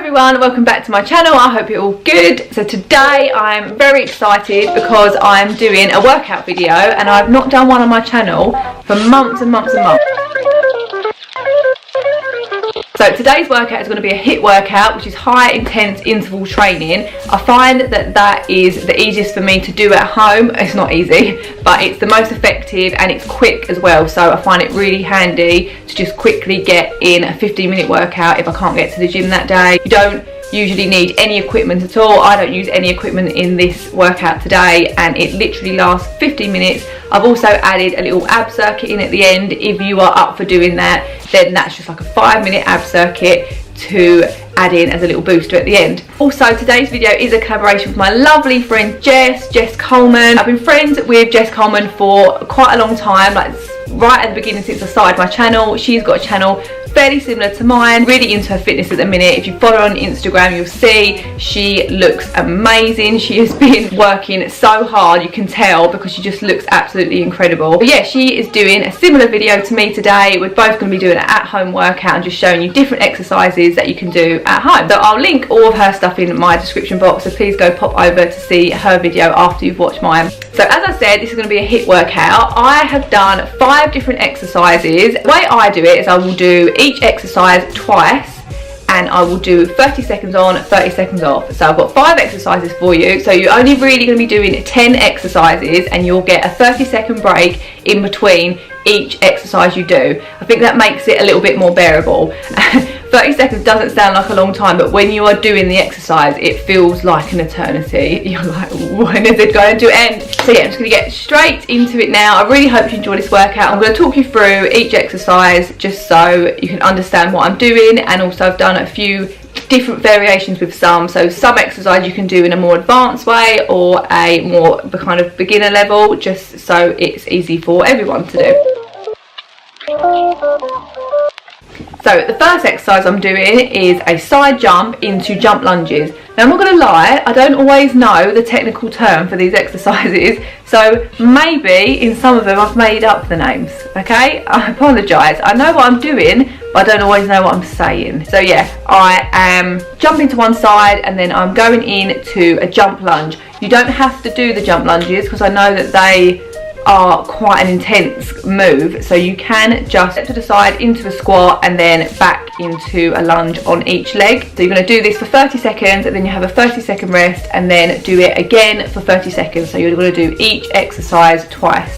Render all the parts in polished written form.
everyone, welcome back to my channel. I hope you're all good. So today I'm very excited because I'm doing a workout video and I've not done one on my channel for months and months and months. So today's workout is going to be a HIIT workout, which is high intense interval training. I find that is the easiest for me to do at home. It's not easy, but it's the most effective and it's quick as well. So I find it really handy to just quickly get in a 15-minute workout if I can't get to the gym that day. You don't usually need any equipment at all. I don't use any equipment in this workout today and it literally lasts 15 minutes. I've also added a little ab circuit in at the end. If you are up for doing that, then that's just like a 5-minute ab circuit to add in as a little booster at the end. Also, today's video is a collaboration with my lovely friend Jess Coleman. I've been friends with Jess Coleman for quite a long time, like right at the beginning since I started my channel. She's got a channel fairly similar to mine, really into her fitness at the minute. If you follow her on Instagram, you'll see she looks amazing. She has been working so hard, you can tell, because she just looks absolutely incredible. But yeah, she is doing a similar video to me today. We're both going to be doing an at-home workout and just showing you different exercises that you can do at home. So I'll link all of her stuff in my description box, so please go pop over to see her video after you've watched mine. So as I said, this is going to be a HIIT workout. I have done 5 different exercises. The way I do it is I will do each exercise twice and I will do 30 seconds on, 30 seconds off. So I've got 5 exercises for you. So you're only really going to be doing 10 exercises and you'll get a 30-second break in between each exercise you do. I think that makes it a little bit more bearable. 30 seconds doesn't sound like a long time, but when you are doing the exercise, it feels like an eternity. You're like, when is it going to end? So yeah, I'm just going to get straight into it now. I really hope you enjoy this workout. I'm going to talk you through each exercise just so you can understand what I'm doing, and also I've done a few different variations with some. So some exercise you can do in a more advanced way or a more kind of beginner level, just so it's easy for everyone to do. So the first exercise I'm doing is a side jump into jump lunges. Now I'm not going to lie, I don't always know the technical term for these exercises, so maybe in some of them I've made up the names, okay? I apologise. I know what I'm doing, but I don't always know what I'm saying. So yeah, I am jumping to one side and then I'm going into a jump lunge. You don't have to do the jump lunges because I know that they are quite an intense move, so you can just step to the side into a squat and then back into a lunge on each leg. So you're going to do this for 30 seconds and then you have a 30-second rest and then do it again for 30 seconds. So you're going to do each exercise twice.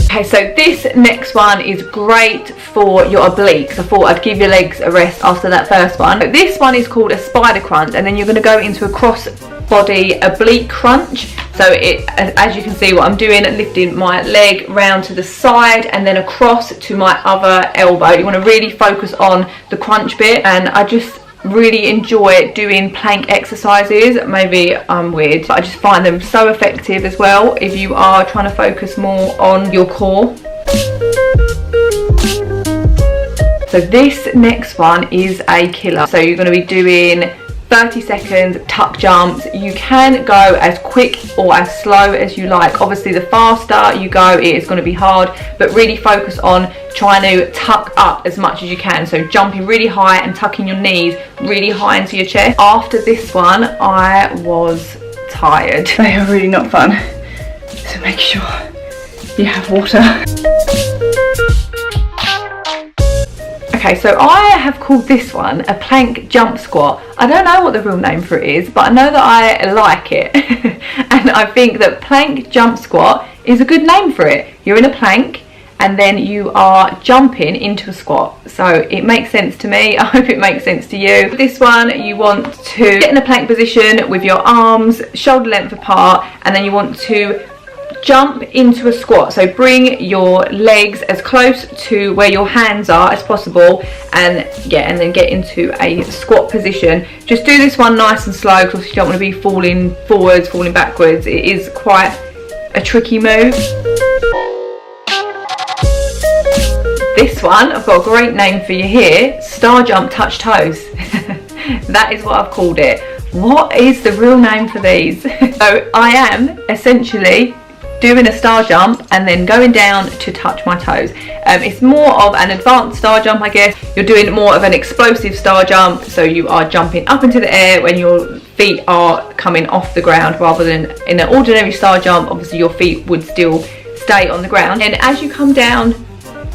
Okay, so this next one is great for your obliques. I thought I'd give your legs a rest after that first one. But this one is called a spider crunch, and then you're going to go into a cross body oblique crunch. So as you can see, what I'm doing, lifting my leg round to the side and then across to my other elbow. You want to really focus on the crunch bit, and I just really enjoy doing plank exercises. Maybe I'm weird, but I just find them so effective as well if you are trying to focus more on your core. So this next one is a killer. So you're going to be doing 30 seconds tuck jumps. You can go as quick or as slow as you like. Obviously the faster you go, it is going to be hard, but really focus on trying to tuck up as much as you can. So jumping really high and tucking your knees really high into your chest. After this one, I was tired. They are really not fun, so make sure you have water. Okay, so I have called this one a plank jump squat. I don't know what the real name for it is, but I know that I like it. And I think that plank jump squat is a good name for it. You're in a plank and then you are jumping into a squat. So it makes sense to me. I hope it makes sense to you. This one, you want to get in a plank position with your arms shoulder length apart, and then you want to jump into a squat. So bring your legs as close to where your hands are as possible, and then get into a squat position. Just do this one nice and slow because you don't want to be falling forwards, falling backwards. It is quite a tricky move. This one, I've got a great name for you here, star jump touch toes. That is what I've called it. What is the real name for these? So I am essentially doing a star jump and then going down to touch my toes. It's more of an advanced star jump, I guess. You're doing more of an explosive star jump, so you are jumping up into the air when your feet are coming off the ground, rather than in an ordinary star jump, obviously your feet would still stay on the ground. And as you come down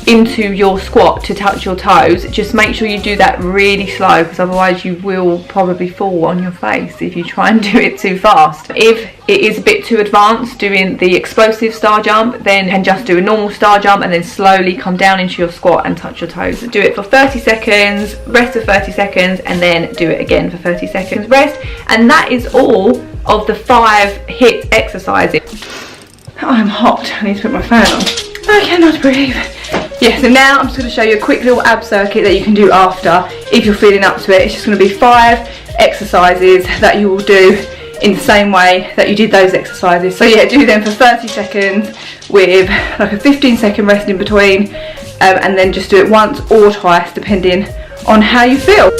into your squat to touch your toes, just make sure you do that really slow, because otherwise you will probably fall on your face if you try and do it too fast. If it is a bit too advanced doing the explosive star jump, then you can just do a normal star jump and then slowly come down into your squat and touch your toes. Do it for 30 seconds, rest for 30 seconds, and then do it again for 30 seconds, rest. And that is all of the 5 HIIT exercises. I'm hot, I need to put my fan on. I cannot breathe. Yeah, so now I'm just going to show you a quick little ab circuit that you can do after, if you're feeling up to it. It's just going to be 5 exercises that you will do in the same way that you did those exercises. So yeah, do them for 30 seconds with like a 15-second rest in between, and then just do it once or twice depending on how you feel.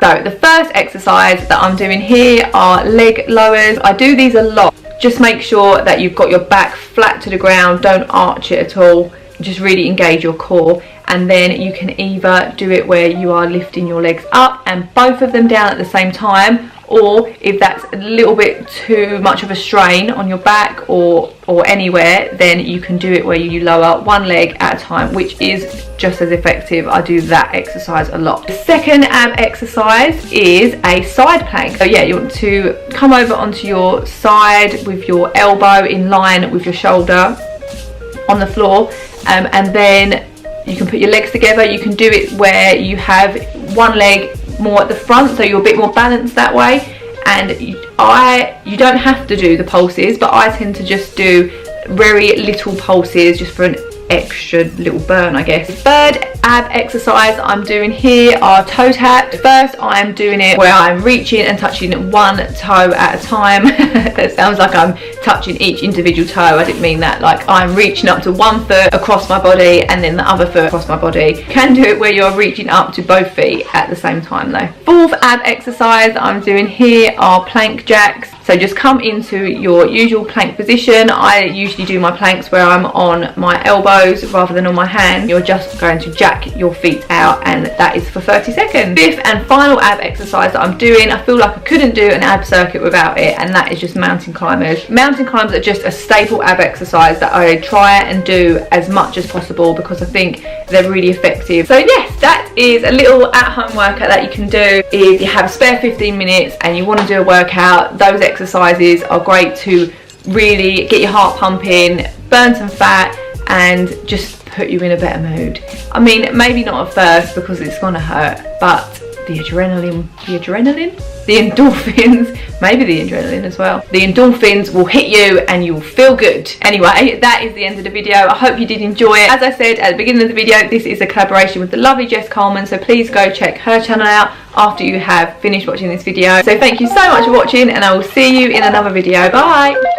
So the first exercise that I'm doing here are leg lowers. I do these a lot. Just make sure that you've got your back flat to the ground, don't arch it at all, just really engage your core. And then you can either do it where you are lifting your legs up and both of them down at the same time, or if that's a little bit too much of a strain on your back or anywhere, then you can do it where you lower one leg at a time, which is just as effective. I do that exercise a lot. The second ab exercise is a side plank. So yeah, you want to come over onto your side with your elbow in line with your shoulder on the floor, and then you can put your legs together. You can do it where you have one leg more at the front, so you're a bit more balanced that way. And you don't have to do the pulses, but I tend to just do very little pulses just for an extra little burn, I guess. The third ab exercise I'm doing here are toe taps. First, I'm doing it where I'm reaching and touching one toe at a time. That sounds like I'm touching each individual toe. I didn't mean that. Like, I'm reaching up to one foot across my body and then the other foot across my body. You can do it where you're reaching up to both feet at the same time though. Fourth ab exercise I'm doing here are plank jacks. So just come into your usual plank position. I usually do my planks where I'm on my elbows rather than on my hand. You're just going to jack your feet out, and that is for 30 seconds. Fifth and final ab exercise that I'm doing, I feel like I couldn't do an ab circuit without it, and that is just mountain climbers. Mountain climbers are just a staple ab exercise that I try and do as much as possible because I think they're really effective. So yes, that is a little at-home workout that you can do if you have a spare 15 minutes and you want to do a workout. Those exercises are great to really get your heart pumping, burn some fat, and just put you in a better mood. I mean, maybe not at first because it's gonna hurt, but the endorphins, maybe the adrenaline as well. The endorphins will hit you and you'll feel good. Anyway, that is the end of the video. I hope you did enjoy it. As I said at the beginning of the video, this is a collaboration with the lovely Jess Coleman, so please go check her channel out after you have finished watching this video. So thank you so much for watching, and I will see you in another video. Bye!